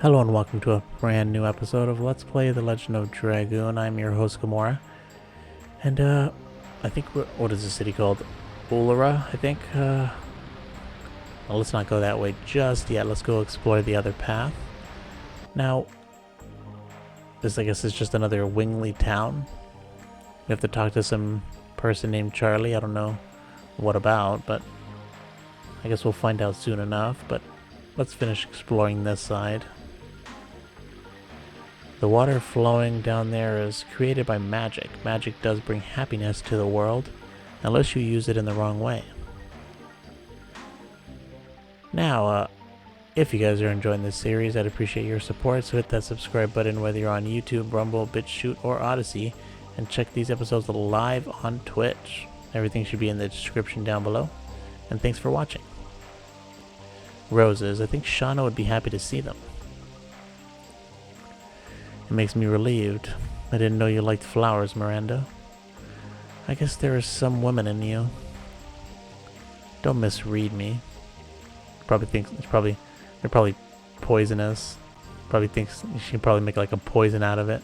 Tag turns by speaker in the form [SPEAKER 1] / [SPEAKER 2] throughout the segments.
[SPEAKER 1] Hello and welcome to a brand new episode of Let's Play The Legend of Dragoon. I'm your host Gamora. And I think what is the city called? Ulura, I think. Well, let's not go that way just yet. Let's go explore the other path. Now, this I guess is just another Wingly town. We have to talk to some person named Charlie. I don't know what about, but I guess we'll find out soon enough. But let's finish exploring this side. The water flowing down there is created by magic. Magic does bring happiness to the world, unless you use it in the wrong way. Now, if you guys are enjoying this series, I'd appreciate your support, so hit that subscribe button whether you're on YouTube, Rumble, Bitchute, or Odysee, and check these episodes live on Twitch. Everything should be in the description down below, and thanks for watching. Roses. I think Shauna would be happy to see them. It makes me relieved. I didn't know you liked flowers, Miranda. I guess there is some woman in you. Don't misread me. Probably thinks they're probably poisonous. Probably thinks she can probably make like a poison out of it.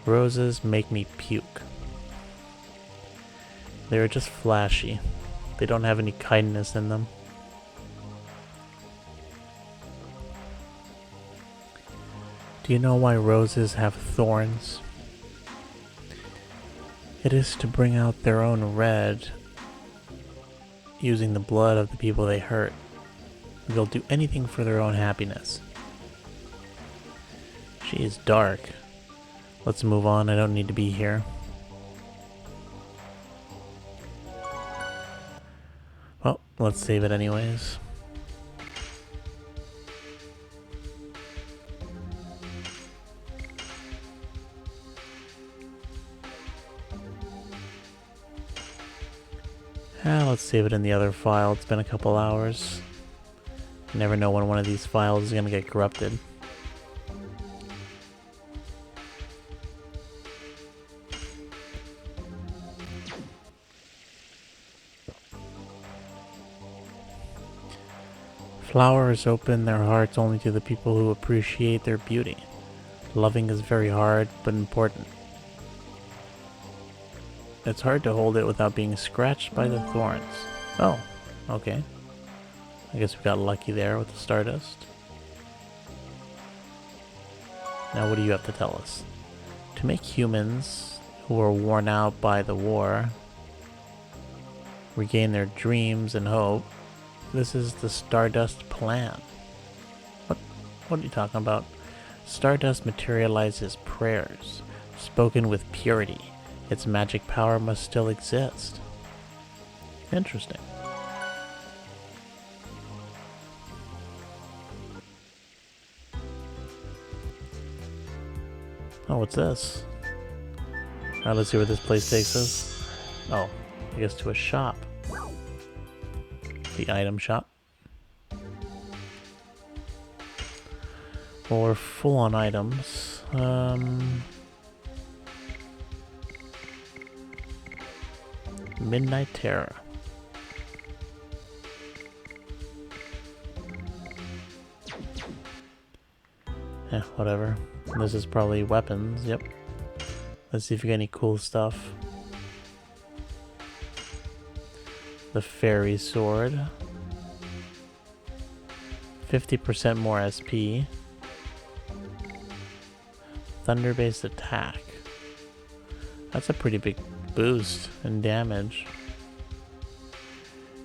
[SPEAKER 1] Roses make me puke. They are just flashy. They don't have any kindness in them. Do you know why roses have thorns? It is to bring out their own red using the blood of the people they hurt. They'll do anything for their own happiness. She is dark. Let's move on. I don't need to be here. Well, let's save it anyways. Let's save it in the other file. It's been a couple hours. You never know when one of these files is going to get corrupted. Flowers open their hearts only to the people who appreciate their beauty. Loving is very hard, but important. It's hard to hold it without being scratched by the thorns. Oh, okay. I guess we got lucky there with the Stardust. Now what do you have to tell us? To make humans who are worn out by the war regain their dreams and hope, this is the Stardust plan. What are you talking about? Stardust materializes prayers, spoken with purity. Its magic power must still exist. Interesting. Oh, what's this? Alright, let's see where this place takes us. Oh, I guess to a shop. The item shop. Well, we're full on items. Midnight Terror. Whatever. This is probably weapons, yep. Let's see if we get any cool stuff. The Fairy Sword. 50% more SP. Thunder-based attack. That's a pretty big boost in damage.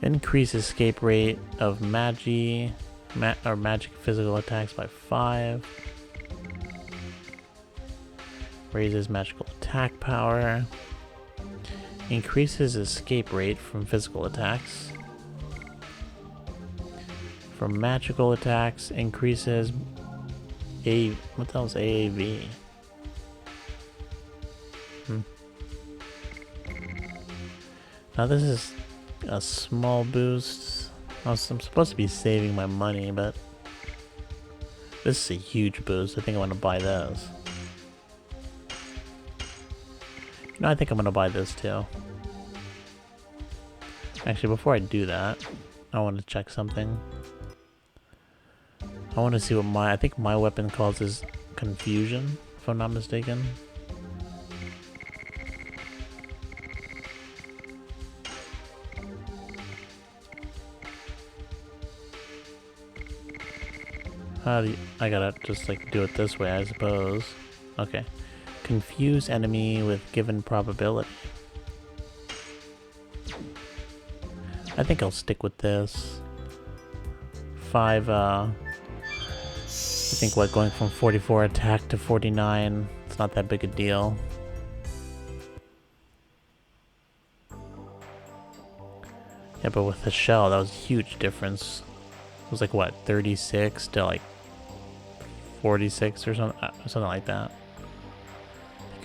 [SPEAKER 1] Increase escape rate of magic physical attacks by 5. Raises magical attack power. Increases escape rate from physical attacks. From magical attacks, increases what the hell is AAV? Now this is a small boost. I'm supposed to be saving my money, but this is a huge boost. I think I want to buy those. No, I think I'm going to buy this too. Actually, before I do that, I want to check something. I want to see what I think my weapon causes confusion, if I'm not mistaken. How do you, I gotta just like do it this way, I suppose. Okay. Confuse enemy with given probability. I think I'll stick with this. 5, I think what, going from 44 attack to 49, it's not that big a deal. Yeah, but with the shell, that was a huge difference. It was like, what, 36 to like 46 or something like that.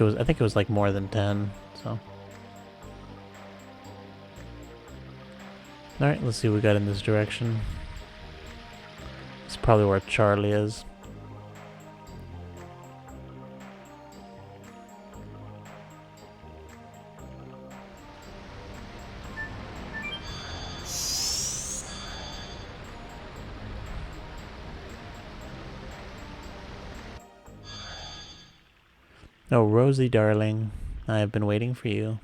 [SPEAKER 1] I think it was like more than 10, so. Alright, let's see what we got in this direction. It's probably where Charlie is. Oh, Rosie, darling. I have been waiting for you.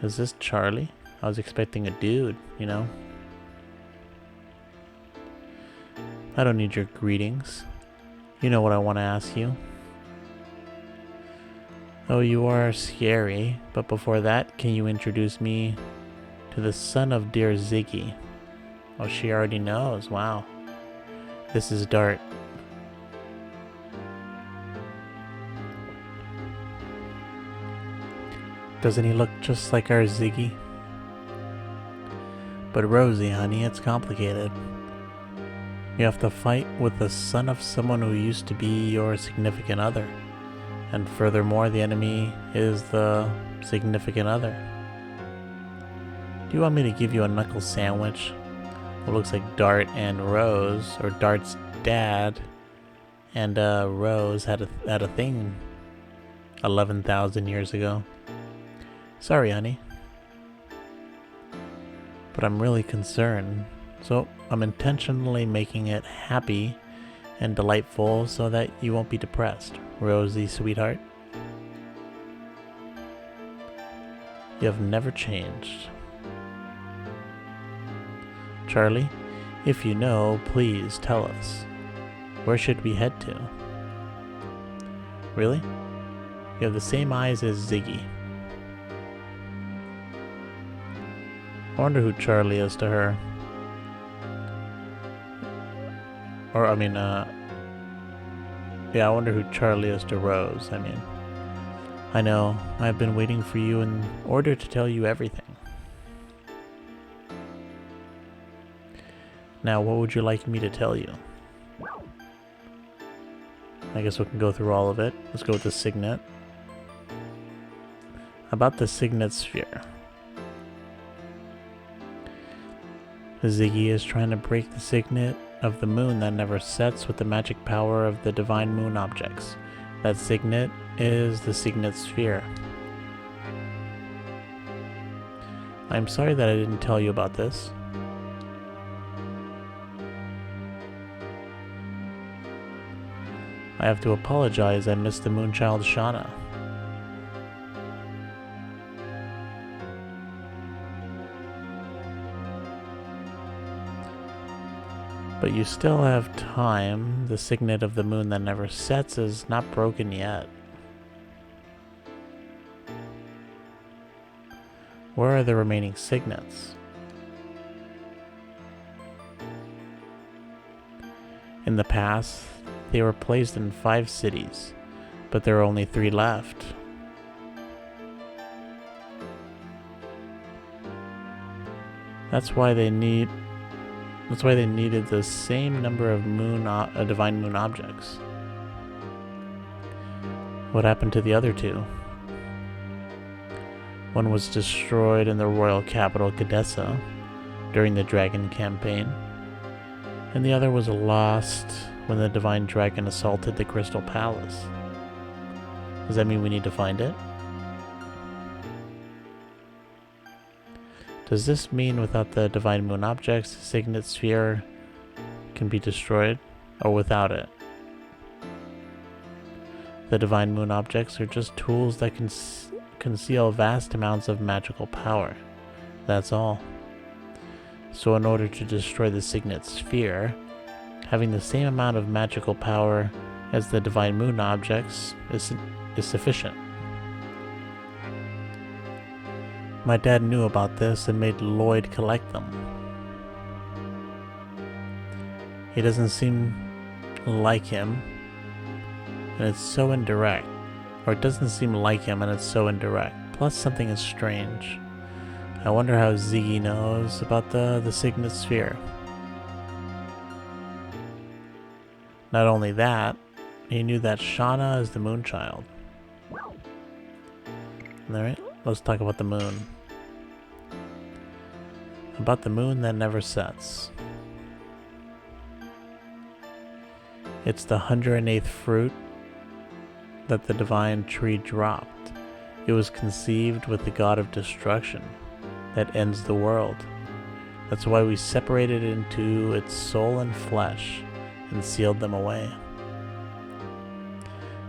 [SPEAKER 1] Is this Charlie? I was expecting a dude, you know? I don't need your greetings. You know what I want to ask you. Oh, you are scary, but before that, can you introduce me to the son of dear Ziggy? Oh, she already knows. Wow. This is Dart. Doesn't he look just like our Ziggy? But Rosie, honey, it's complicated. You have to fight with the son of someone who used to be your significant other. And furthermore, the enemy is the significant other. Do you want me to give you a knuckle sandwich? It looks like Dart and Rose, or Dart's dad and Rose had a thing 11,000 years ago. Sorry, honey. But I'm really concerned. So I'm intentionally making it happy and delightful so that you won't be depressed. Rosie, sweetheart. You have never changed. Charlie, if you know, please tell us. Where should we head to? Really? You have the same eyes as Ziggy. I wonder who Charlie is to her. Or, I mean, yeah, I wonder who Charlie is to Rose. I mean, I know, I've been waiting for you in order to tell you everything. Now, what would you like me to tell you? I guess we can go through all of it. Let's go with the signet. About the signet sphere. Ziggy is trying to break the signet of the moon that never sets with the magic power of the divine moon objects. That signet is the signet sphere. I'm sorry that I didn't tell you about this. I have to apologize, I missed the Moonchild Shauna. But you still have time. The signet of the moon that never sets is not broken yet. Where are the remaining signets? In the past, they were placed in 5 cities, but there are only 3 left. That's why they needed the same number of divine moon objects. What happened to the other 2? One was destroyed in the royal capital Odysee during the dragon campaign, and the other was lost when the divine dragon assaulted the Crystal Palace. Does that mean we need to find it? Does this mean without the divine moon objects, the signet sphere can be destroyed, or without it? The divine moon objects are just tools that can conceal vast amounts of magical power. That's all. So in order to destroy the signet sphere, having the same amount of magical power as the divine moon objects is sufficient. My dad knew about this and made Lloyd collect them. He doesn't seem like him, and it's so indirect. Or it doesn't seem like him and it's so indirect. Plus something is strange. I wonder how Ziggy knows about the signet sphere. Not only that, he knew that Shauna is the moon child. Alright, let's talk about the moon. About the moon that never sets. It's the 108th fruit that the divine tree dropped. It was conceived with the god of destruction that ends the world. That's why we separated it into its soul and flesh and sealed them away.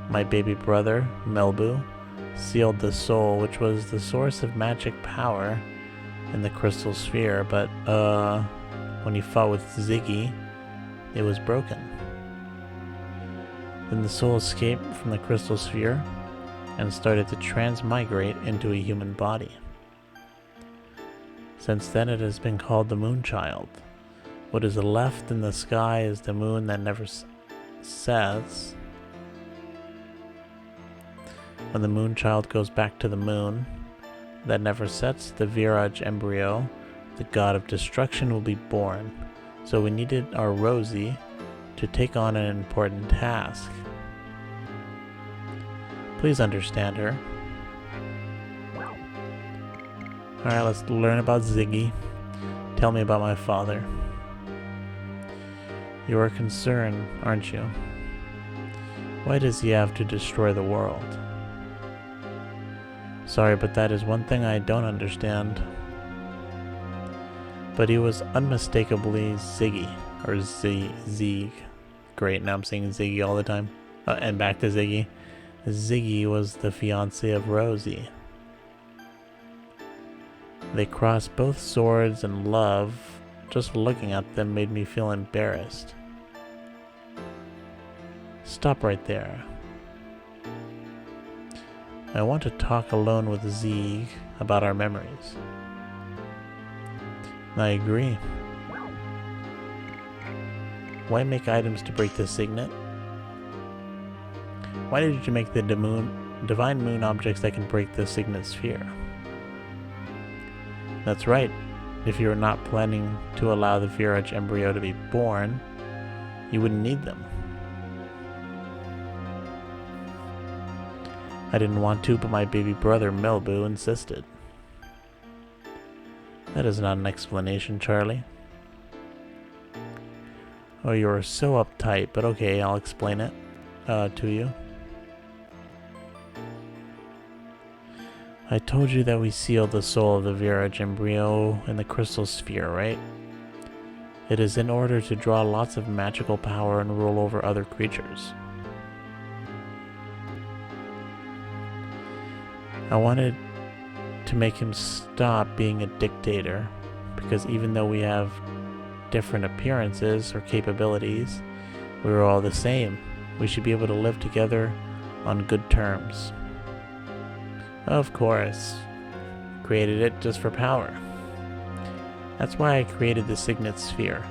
[SPEAKER 1] My baby brother, Melbu, sealed the soul, which was the source of magic power in the crystal sphere, but when he fought with Ziggy, it was broken. Then the soul escaped from the crystal sphere and started to transmigrate into a human body. Since then it has been called the moon child. What is left in the sky is the moon that never sets. When the moon child goes back to the moon that never sets, the RetroArch embryo, the god of destruction, will be born. So we needed our Rosie to take on an important task. Please understand her. Alright, let's learn about Ziggy. Tell me about my father. You are concerned, aren't you? Why does he have to destroy the world? Sorry, but that is one thing I don't understand. But he was unmistakably Ziggy, or Zig. Great, now I'm saying Ziggy all the time. And back to Ziggy. Ziggy was the fiance of Rosie. They crossed both swords and love. Just looking at them made me feel embarrassed. Stop right there. I want to talk alone with Zig about our memories. I agree. Why make items to break the signet? Why did you make the divine moon objects that can break the signet sphere? That's right. If you were not planning to allow the RetroArch embryo to be born, you wouldn't need them. I didn't want to, but my baby brother Melbu insisted. That is not an explanation, Charlie. Oh, you're so uptight, but okay, I'll explain it to you. I told you that we sealed the soul of the RetroArch embryo in the crystal sphere, right? It is in order to draw lots of magical power and rule over other creatures. I wanted to make him stop being a dictator, because even though we have different appearances or capabilities, we were all the same. We should be able to live together on good terms. Of course, created it just for power. That's why I created the signet sphere,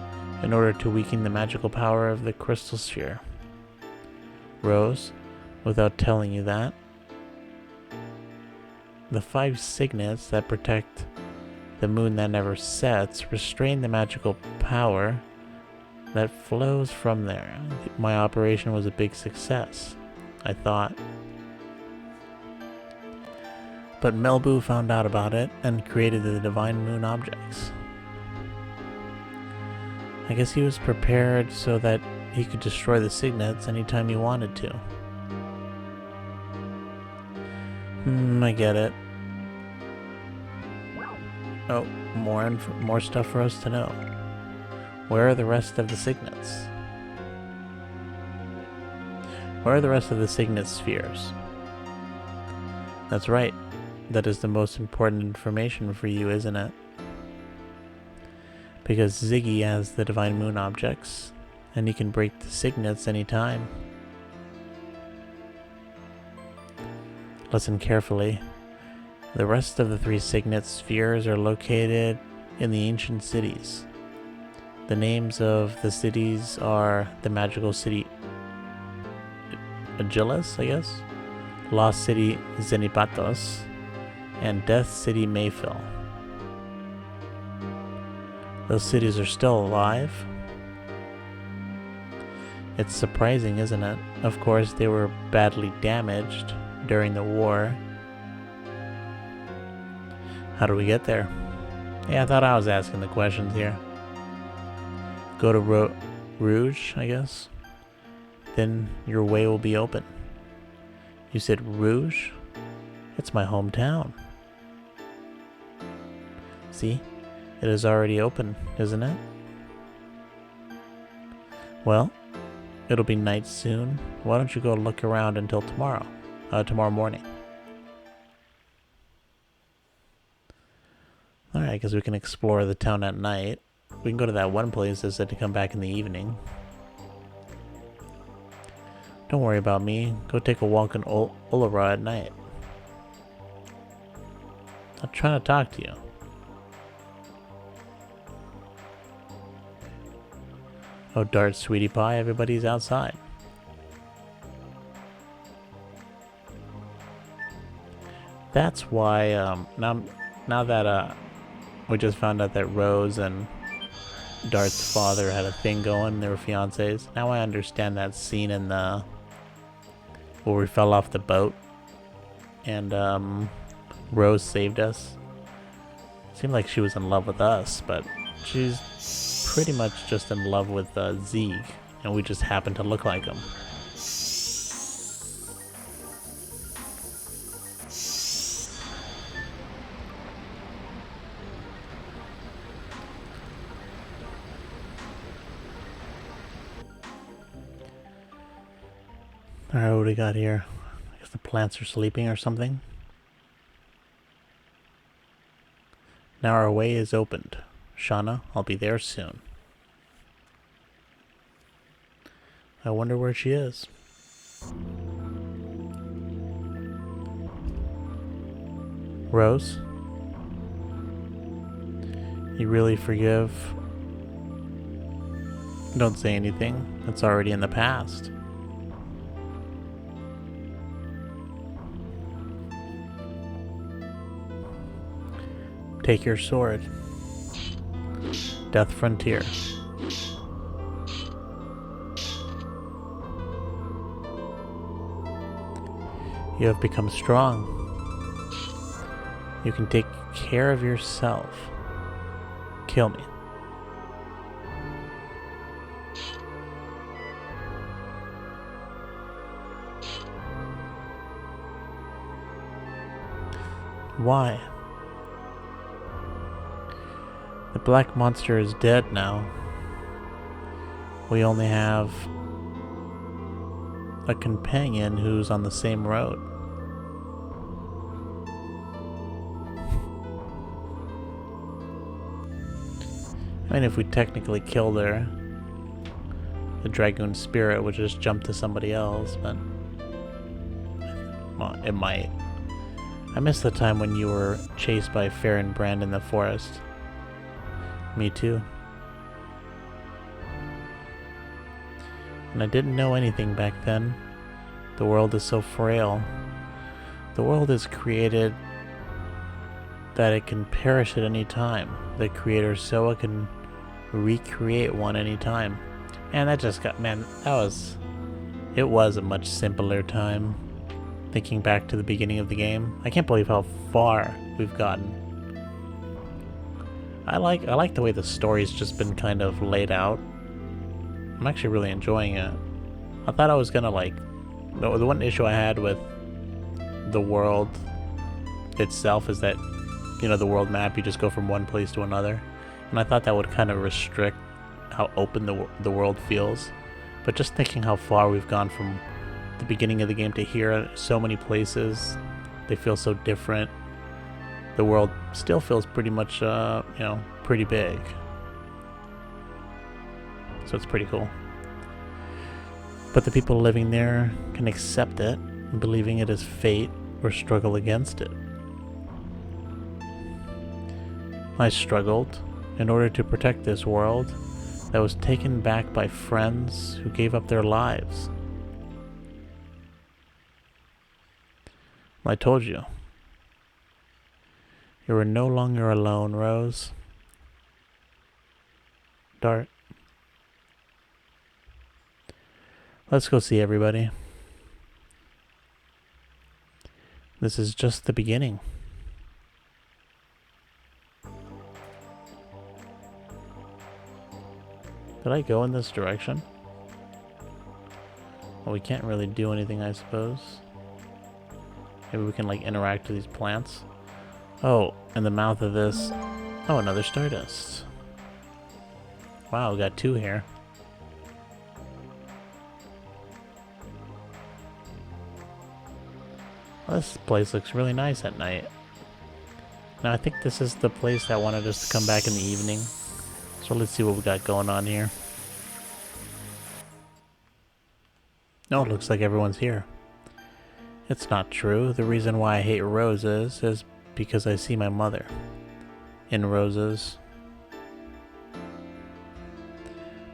[SPEAKER 1] in order to weaken the magical power of the crystal sphere. Rose, without telling you that, the 5 signets that protect the moon that never sets restrain the magical power that flows from there. My operation was a big success, I thought. But Melbu found out about it and created the divine moon objects. I guess he was prepared so that he could destroy the signets anytime he wanted to. I get it. Oh, more stuff for us to know. Where are the rest of the signets? Where are the rest of the signet spheres? That's right. That is the most important information for you, isn't it? Because Ziggy has the Divine Moon objects, and he can break the signets anytime. Listen carefully. The rest of the 3 signet spheres are located in the ancient cities. The names of the cities are the Magical City Agilis, I guess? Lost City Zenipatos, and Death City Mayfill. Those cities are still alive. It's surprising, isn't it? Of course, they were badly damaged during the war. How do we get there? Yeah, I thought I was asking the questions here. Go to Rouge, I guess. Then your way will be open. You said Rouge? It's my hometown. See? It is already open, isn't it? Well, it'll be night soon. Why don't you go look around until tomorrow morning? Alright, I guess we can explore the town at night. We can go to that one place that said to come back in the evening. Don't worry about me. Go take a walk in Ullara at night. I'm trying to talk to you. Oh, Dart, sweetie pie, everybody's outside. That's why, now that, we just found out that Rose and Dart's father had a thing going, they were fiancés. Now I understand that scene in the, where we fell off the boat, and, Rose saved us. Seemed like she was in love with us, but she's pretty much just in love with Zeke, and we just happen to look like him. Alright, what do we got here? I guess the plants are sleeping or something. Now our way is opened. Shauna, I'll be there soon. I wonder where she is. Rose? You really forgive? Don't say anything. It's already in the past. Take your sword. Death Frontier. You have become strong. You can take care of yourself. Kill me. Why? The black monster is dead now. We only have a companion who's on the same road. I mean, if we technically killed her, the Dragoon spirit would just jump to somebody else, but well, it might. I miss the time when you were chased by Fair and Brand in the forest. Me too. And I didn't know anything back then. The world is so frail. The world is created that it can perish at any time. The creator Soa can recreate one anytime. And that just got, man, it was a much simpler time. Thinking back to the beginning of the game, I can't believe how far we've gotten. I like the way the story's just been kind of laid out. I'm actually really enjoying it. I thought I was gonna the one issue I had with the world itself is that you know, the world map, you just go from one place to another. And I thought that would kind of restrict how open the world feels. But just thinking how far we've gone from the beginning of the game to here, so many places, they feel so different. The world still feels pretty much, you know, pretty big. So it's pretty cool. But the people living there can accept it, believing it is fate, or struggle against it. I struggled in order to protect this world that was taken back by friends who gave up their lives. I told you. You were no longer alone, Rose. Dart. Let's go see everybody. This is just the beginning. Did I go in this direction? Well, we can't really do anything, I suppose. Maybe we can, like, interact with these plants. Oh, in the mouth of this... Oh, another Stardust. Wow, we got 2 here. Well, this place looks really nice at night. Now, I think this is the place that wanted us to come back in the evening. So let's see what we got going on here. No, it looks like everyone's here. It's not true. The reason why I hate roses is because I see my mother in roses.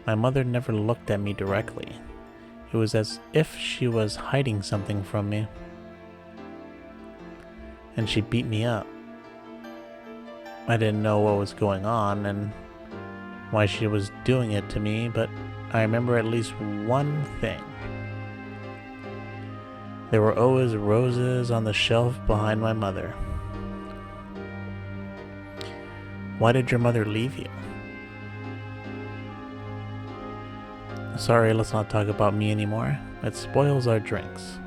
[SPEAKER 1] My mother never looked at me directly. It was as if she was hiding something from me. And she beat me up. I didn't know what was going on and why she was doing it to me, but I remember at least one thing. There were always roses on the shelf behind my mother. Why did your mother leave you? Sorry, let's not talk about me anymore. It spoils our drinks.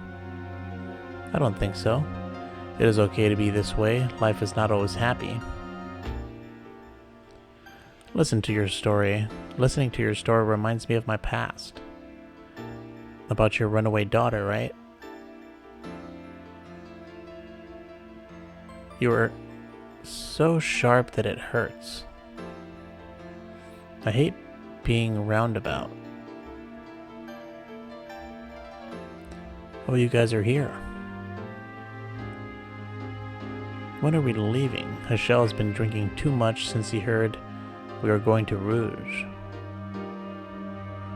[SPEAKER 1] I don't think so. It is okay to be this way. Life is not always happy. Listening to your story reminds me of my past. About your runaway daughter, right? You were so sharp that it hurts. I hate being roundabout. Oh, you guys are here. When are we leaving? Hachel has been drinking too much since he heard we were going to Rouge.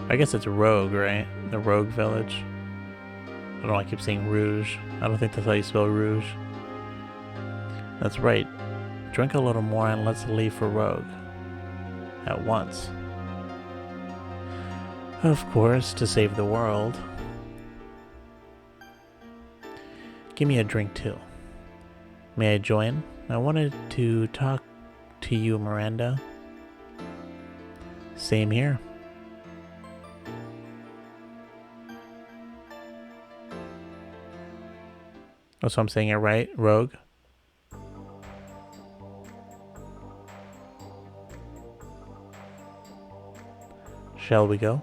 [SPEAKER 1] I guess it's Rogue, right? The Rogue Village. I don't know, I keep saying Rouge. I don't think that's how you spell Rouge. That's right. Drink a little more and let's leave for Rogue. At once. Of course, to save the world. Give me a drink too. May I join? I wanted to talk to you, Miranda. Same here. Oh, so I'm saying it right? Rogue? Shall we go?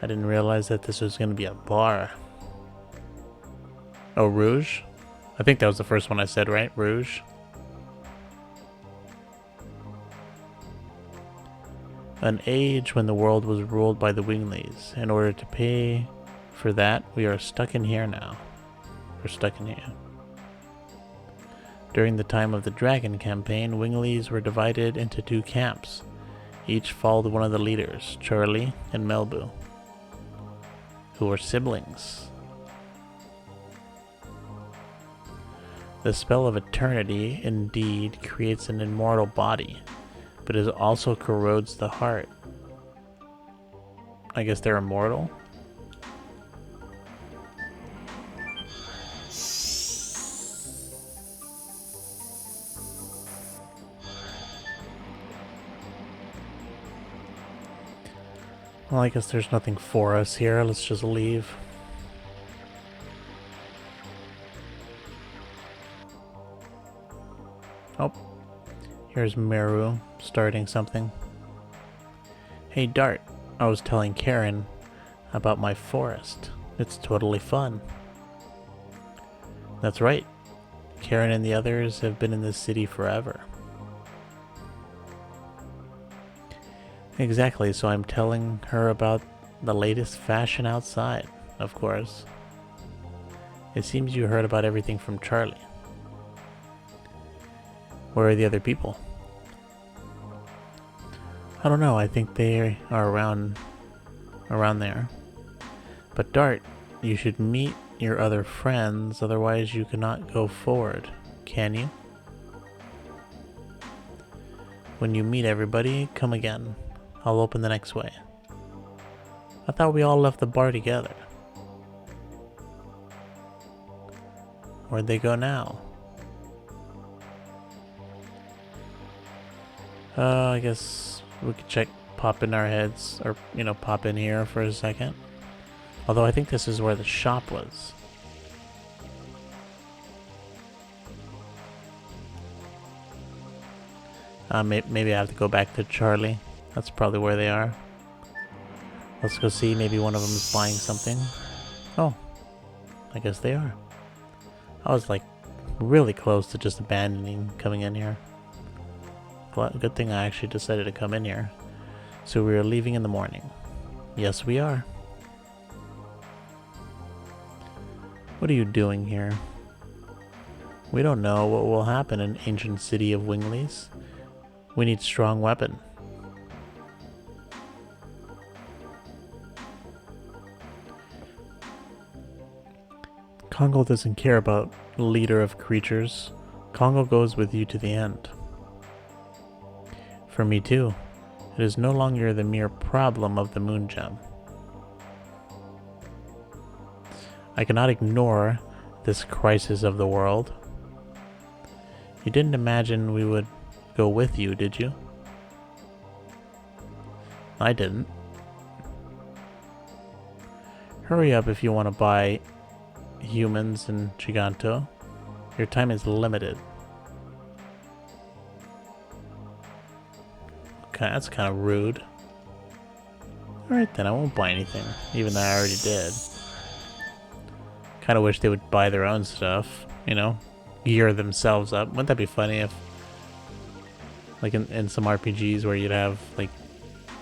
[SPEAKER 1] I didn't realize that this was going to be a bar. Oh, Rouge? I think that was the first one I said, right? Rouge? An age when the world was ruled by the Winglies. In order to pay for that, we are stuck in here now. We're stuck in here. During the time of the Dragon campaign, Winglies were divided into 2 camps. Each followed one of the leaders, Charlie and Melbu, who were siblings. The spell of eternity indeed creates an immortal body, but it also corrodes the heart. I guess they're immortal? Well, I guess there's nothing for us here. Let's just leave. Oh, here's Meru starting something. Hey Dart, I was telling Karen about my forest. It's totally fun. That's right. Karen and the others have been in this city forever. Exactly, so I'm telling her about the latest fashion outside, of course. It seems you heard about everything from Charlie. Where are the other people? I don't know, I think they are around there. But Dart, you should meet your other friends, otherwise you cannot go forward, can you? When you meet everybody, come again. I'll open the next way. I thought we all left the bar together. Where'd they go now? I guess we could pop in our heads, or, pop in here for a second. Although I think this is where the shop was. Maybe I have to go back to Charlie. That's probably where they are. Let's go see, maybe one of them is buying something. Oh, I guess they are. I was like really close to just abandoning coming in here. Good thing I actually decided to come in here. So we are leaving in the morning. Yes, we are. What are you doing here? We don't know what will happen in ancient city of Winglies. We need strong weapon. Congo doesn't care about leader of creatures. Congo goes with you to the end. For me too. It is no longer the mere problem of the moon gem. I cannot ignore this crisis of the world. You didn't imagine we would go with you, did you? I didn't. Hurry up if you want to buy humans in Giganto. Your time is limited. Okay, that's kind of rude. Alright then, I won't buy anything, even though I already did. Kind of wish they would buy their own stuff, gear themselves up. Wouldn't that be funny if, like in some RPGs where you'd have, like,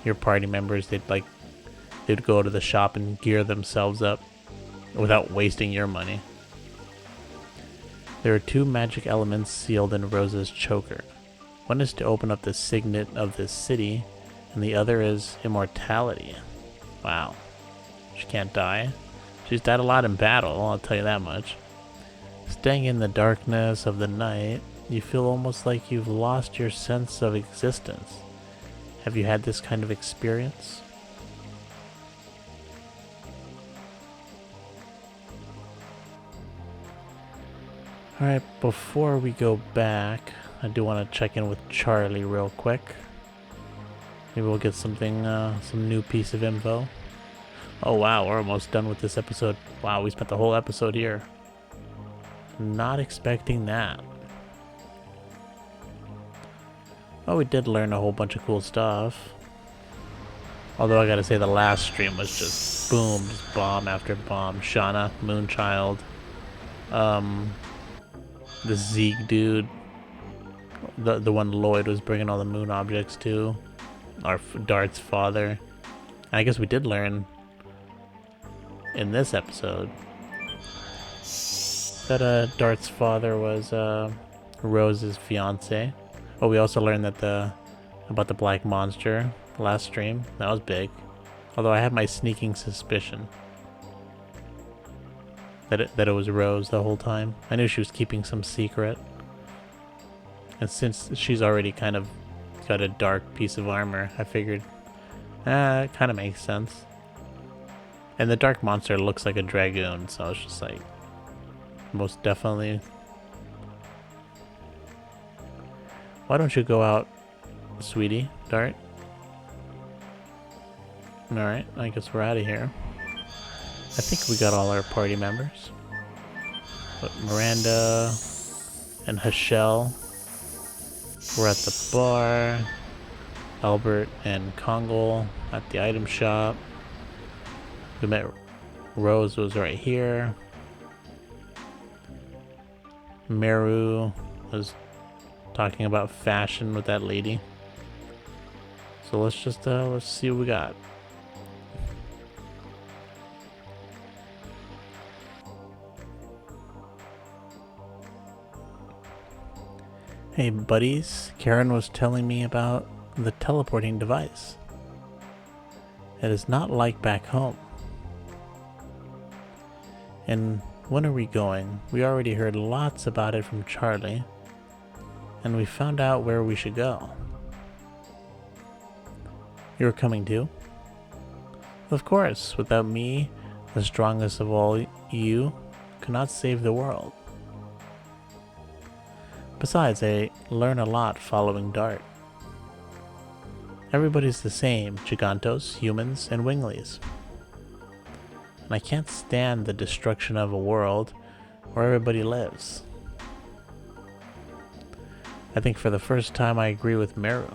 [SPEAKER 1] your party members, they'd go to the shop and gear themselves up without wasting your money. There are 2 magic elements sealed in Rose's choker. One is to open up the signet of this city, and the other is immortality. Wow. She can't die. She's died a lot in battle, I'll tell you that much. Staying in the darkness of the night, you feel almost like you've lost your sense of existence. Have you had this kind of experience? Alright, before we go back, I do want to check in with Charlie real quick. Maybe we'll get something, some new piece of info. Oh wow, we're almost done with this episode. Wow, we spent the whole episode here. Not expecting that. Oh, we did learn a whole bunch of cool stuff. Although I gotta say the last stream was just boom, just bomb after bomb. Shauna, Moonchild, the Zeke dude, the one Lloyd was bringing all the moon objects to, our Dart's father. And I guess we did learn in this episode that Dart's father was Rose's fiance. Oh, we also learned that about the black monster last stream. That was big. Although I have my sneaking suspicion that it was Rose the whole time. I knew she was keeping some secret. And since she's already kind of got a dark piece of armor, I figured, it kind of makes sense. And the dark monster looks like a Dragoon, so it's just like, most definitely. Why don't you go out, sweetie, Dart? Alright, I guess we're out of here. I think we got all our party members. But Miranda and Hachelle We're at the bar. Albert and Kongol at the item shop. We met Rose was right here. Meru was talking about fashion with that lady. So let's see what we got. Hey buddies, Karen was telling me about the teleporting device. It is not like back home. And when are we going? We already heard lots about it from Charlie, and we found out where we should go. You're coming too? Of course, without me, the strongest of all you could not save the world. Besides, I learn a lot following Dart. Everybody's the same, Gigantos, humans, and Winglies. And I can't stand the destruction of a world where everybody lives. I think for the first time I agree with Meru.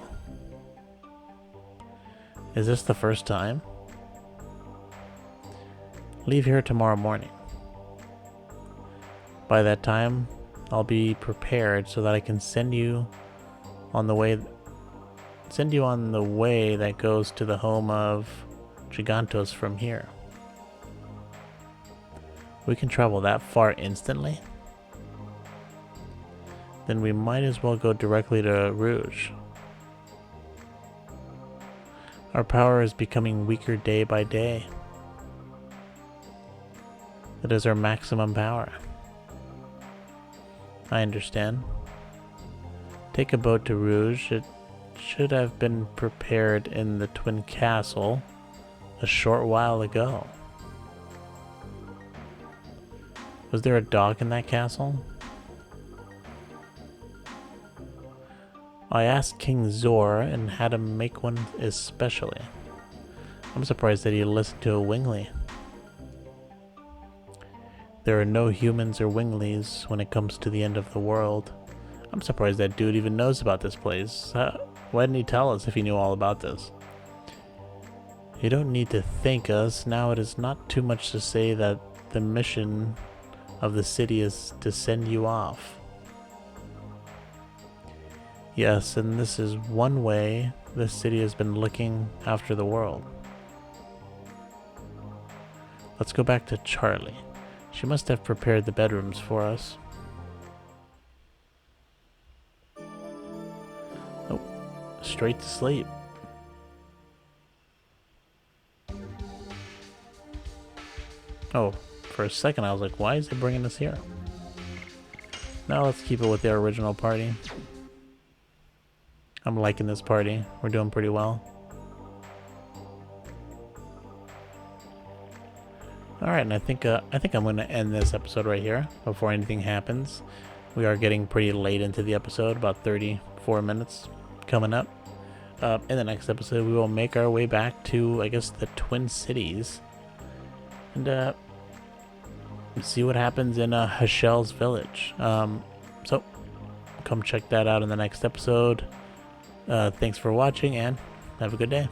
[SPEAKER 1] Is this the first time? Leave here tomorrow morning. By that time, I'll be prepared so that I can send you on the way that goes to the home of Gigantos from here. We can travel that far instantly? Then we might as well go directly to Rouge. Our power is becoming weaker day by day. It is our maximum power. I understand. Take a boat to Rouge. It should have been prepared in the Twin Castle a short while ago. Was there a dog in that castle? I asked King Zor and had him make one especially. I'm surprised that he listened to a Wingly. There are no humans or Winglies when it comes to the end of the world. I'm surprised that dude even knows about this place. Why didn't he tell us if he knew all about this? You don't need to thank us. Now it is not too much to say that the mission of the city is to send you off. Yes, and this is one way the city has been looking after the world. Let's go back to Charlie. She must have prepared the bedrooms for us. Oh, straight to sleep. Oh, for a second I was like, why is it bringing us here? Now let's keep it with the original party. I'm liking this party. We're doing pretty well. Alright, and I think I'm going to end this episode right here before anything happens. We are getting pretty late into the episode, about 34 minutes coming up. In the next episode, we will make our way back to, I guess, the Twin Cities. And see what happens in Hashel's village. So, come check that out in the next episode. Thanks for watching, and have a good day.